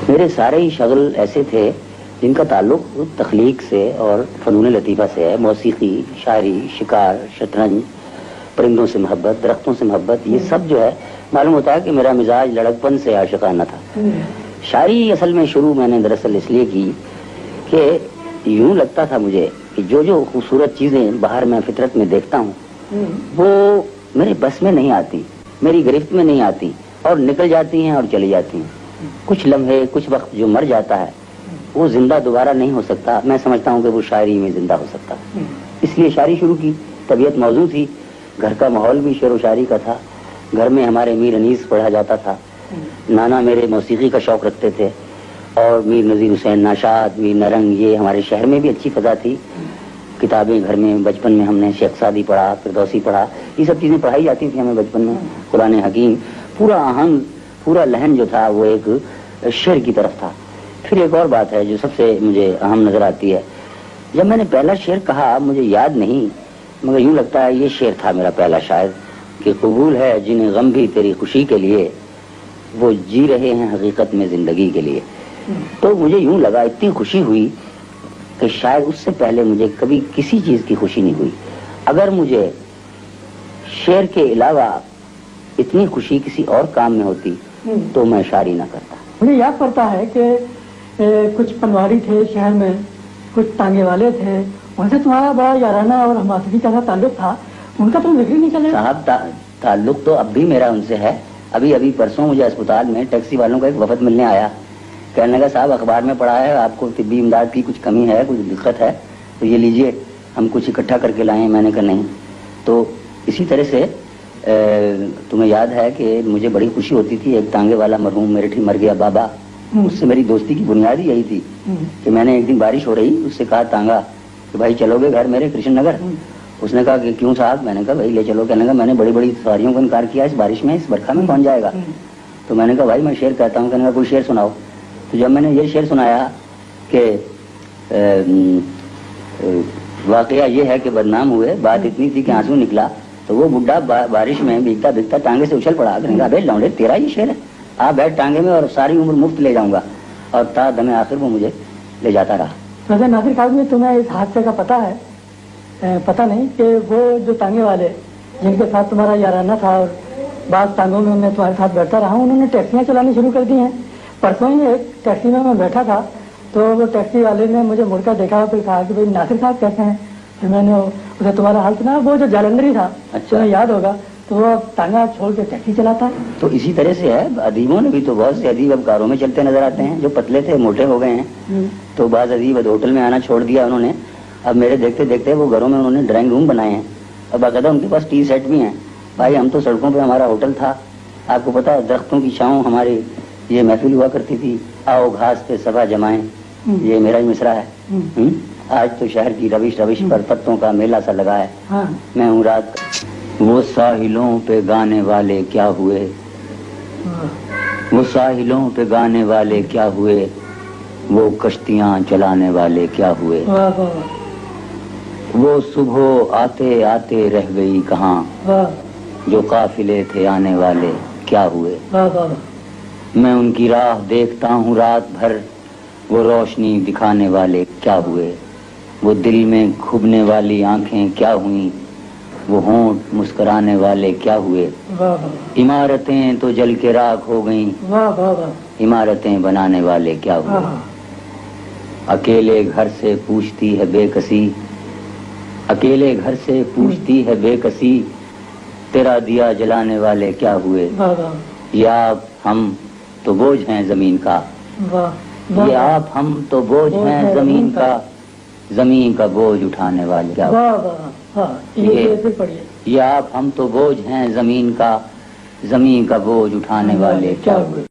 میرے سارے ہی شغل ایسے تھے جن کا تعلق تخلیق سے اور فنون لطیفہ سے ہے. موسیقی، شاعری، شکار، شطرنج، پرندوں سے محبت، درختوں سے محبت، یہ سب جو ہے معلوم ہوتا ہے کہ میرا مزاج لڑکپن سے عاشقانہ تھا. شاعری اصل میں شروع میں نے دراصل اس لیے کی کہ یوں لگتا تھا مجھے کہ جو خوبصورت چیزیں باہر میں فطرت میں دیکھتا ہوں وہ میرے بس میں نہیں آتی، میری گرفت میں نہیں آتی اور نکل جاتی ہیں اور چلی جاتی ہیں. کچھ لمحے، کچھ وقت جو مر جاتا ہے وہ زندہ دوبارہ نہیں ہو سکتا. میں سمجھتا ہوں کہ وہ شاعری میں زندہ ہو سکتا. اس لیے شاعری شروع کی. طبیعت موضوع تھی، گھر کا ماحول بھی شعر و شاعری کا تھا. گھر میں ہمارے میر انیس پڑھا جاتا تھا. نانا میرے موسیقی کا شوق رکھتے تھے اور میر نذیر حسین ناشاد، میر نرنگ، یہ ہمارے شہر میں بھی اچھی فضا تھی. کتابیں گھر میں بچپن میں ہم نے شیخ سعدی پڑھا، فردوسی پڑھا، یہ سب چیزیں پڑھائی جاتی تھیں ہمیں بچپن میں. قرآن حکیم، پورا آہنگ، پورا لہن جو تھا وہ ایک شعر کی طرف تھا. پھر ایک اور بات ہے جو سب سے مجھے اہم نظر آتی ہے. جب میں نے پہلا شعر کہا مجھے یاد نہیں، مگر یوں لگتا ہے یہ شعر تھا میرا پہلا شاعر کہ قبول ہے جنہیں غم بھی تیری خوشی کے لیے، وہ جی رہے ہیں حقیقت میں زندگی کے لیے. تو مجھے یوں لگا، اتنی خوشی ہوئی کہ شاید اس سے پہلے مجھے کبھی کسی چیز کی خوشی نہیں ہوئی. اگر مجھے شعر کے علاوہ اتنی خوشی کسی اور کام میں ہوتی تو میں شاعری نہ کرتا. مجھے یاد پڑتا ہے کہ کچھ پنواری تھے شہر میں، کچھ ٹانگے والے تھے، ان سے تمہارا بڑا یارانہ اور ہمدردی کا تعلق تھا. ان کا تم ذکر نہیں چلے صاحب. تعلق تو اب بھی میرا ان سے ہے. ابھی پرسوں مجھے اسپتال میں ٹیکسی والوں کا ایک وفد ملنے آیا. کہنے لگا صاحب اخبار میں پڑھا ہے آپ کو طبی امداد کی کچھ کمی ہے، کچھ دقت ہے، تو یہ لیجئے ہم کچھ اکٹھا کر کے لائیں. میں نے کہا نہیں. تو اسی طرح سے تمہیں یاد ہے کہ مجھے بڑی خوشی ہوتی تھی. ایک ٹانگے والا مرحوم میرے ٹھیک مر گیا بابا، اس سے میری دوستی کی بنیاد ہی یہی تھی کہ میں نے ایک دن بارش ہو رہی اس سے کہا ٹانگا کہ بھائی چلو گے گھر میرے کرشن نگر. اس نے کہا کہ کیوں صاحب؟ میں نے کہا بھائی لے چلو. کہنے لگا میں نے بڑی بڑی سواریوں کو انکار کیا، اس بارش میں، اس برکھا میں کون جائے گا؟ تو میں نے کہا بھائی میں شعر کہتا ہوں. کہنے لگا کوئی شعر سناؤ. تو جب میں نے یہ شعر سنایا کہ واقعہ یہ ہے کہ بدنام ہوئے، بات اتنی تھی کہ آنسو نکلا، تو وہ بڈھا بارش میں بھیگتا بھیگتا ٹانگے سے اچھل پڑا. کہنے لگا ابے لونڈے تیرا یہ شعر ہے؟ آپ بیٹھ ٹانگے میں اور ساری عمر مفت لے جاؤں گا. اور تا دم آخر وہ مجھے لے جاتا رہا. ویسے ناصر کاظمی تمہیں اس حادثے کا پتہ ہے؟ پتہ نہیں کہ وہ جو ٹانگے والے جن کے ساتھ تمہارا یارانہ تھا اور بعض ٹانگوں میں میں تمہارے ساتھ بیٹھتا رہا ہوں، انہوں نے ٹیکسیاں چلانی شروع کر دی ہیں. پرسوں ہی ایک ٹیکسی میں بیٹھا تھا تو وہ ٹیکسی والے نے مجھے مڑ کر دیکھا، پھر کہا کہ بھائی ناصر صاحب کیسے ہیں؟ پھر میں نے اسے تمہارا حال سنا. وہ جو جالندری تھا، تمہیں یاد ہوگا، تو وہ ٹانگا چھوڑ کے ٹیکسی چلاتا ہے. تو اسی طرح سے ہے. ادیبوں نے بھی تو بہت سے ادیب اب کاروں میں چلتے نظر آتے ہیں. جو پتلے تھے موٹے ہو گئے ہیں، تو بعض ادیب ہوٹل میں آنا چھوڑ دیا انہوں نے. اب میرے دیکھتے دیکھتے وہ گھروں میں انہوں نے ڈرائنگ روم بنائے ہیں اور باقاعدہ ان کے پاس ٹی سیٹ بھی ہیں. بھائی ہم تو سڑکوں پہ ہمارا ہوٹل تھا، آپ کو پتا ہے درختوں کی چھاؤں ہماری یہ محفل ہوا کرتی تھی. آؤ گھاس پہ سبا جمائیں، یہ میرا ہی مصرع ہے. آج تو شہر کی روش پر پتوں کا میلہ سا لگا ہے. میں ہوں رات. وہ ساحلوں پہ گانے والے کیا ہوئے، وہ ساحلوں پہ گانے والے کیا ہوئے، وہ کشتیاں چلانے والے کیا ہوئے، وہ صبح آتے آتے رہ گئی کہاں، جو قافلے تھے آنے والے کیا ہوئے. میں ان کی راہ دیکھتا ہوں رات بھر، وہ روشنی دکھانے والے کیا ہوئے، وہ دل میں کھبنے والی آنکھیں کیا ہوئیں، وہ ہونٹ مسکرانے والے کیا ہوئے. عمارتیں تو جل کے راکھ ہو گئیں، عمارتیں بنانے والے کیا ہوئے. اکیلے گھر سے پوچھتی ہے بے کسی، اکیلے گھر سے پوچھتی ہے بے کسی، تیرا دیا جلانے والے کیا ہوئے. یہ آپ ہم تو بوجھ ہیں زمین کا، یہ آپ ہم تو بوجھ ہیں زمین کا، زمین کا بوجھ اٹھانے والے کیا ہوئے. یہ آپ ہم تو بوجھ ہیں زمین کا، زمین کا بوجھ اٹھانے والے کیا ہوئے.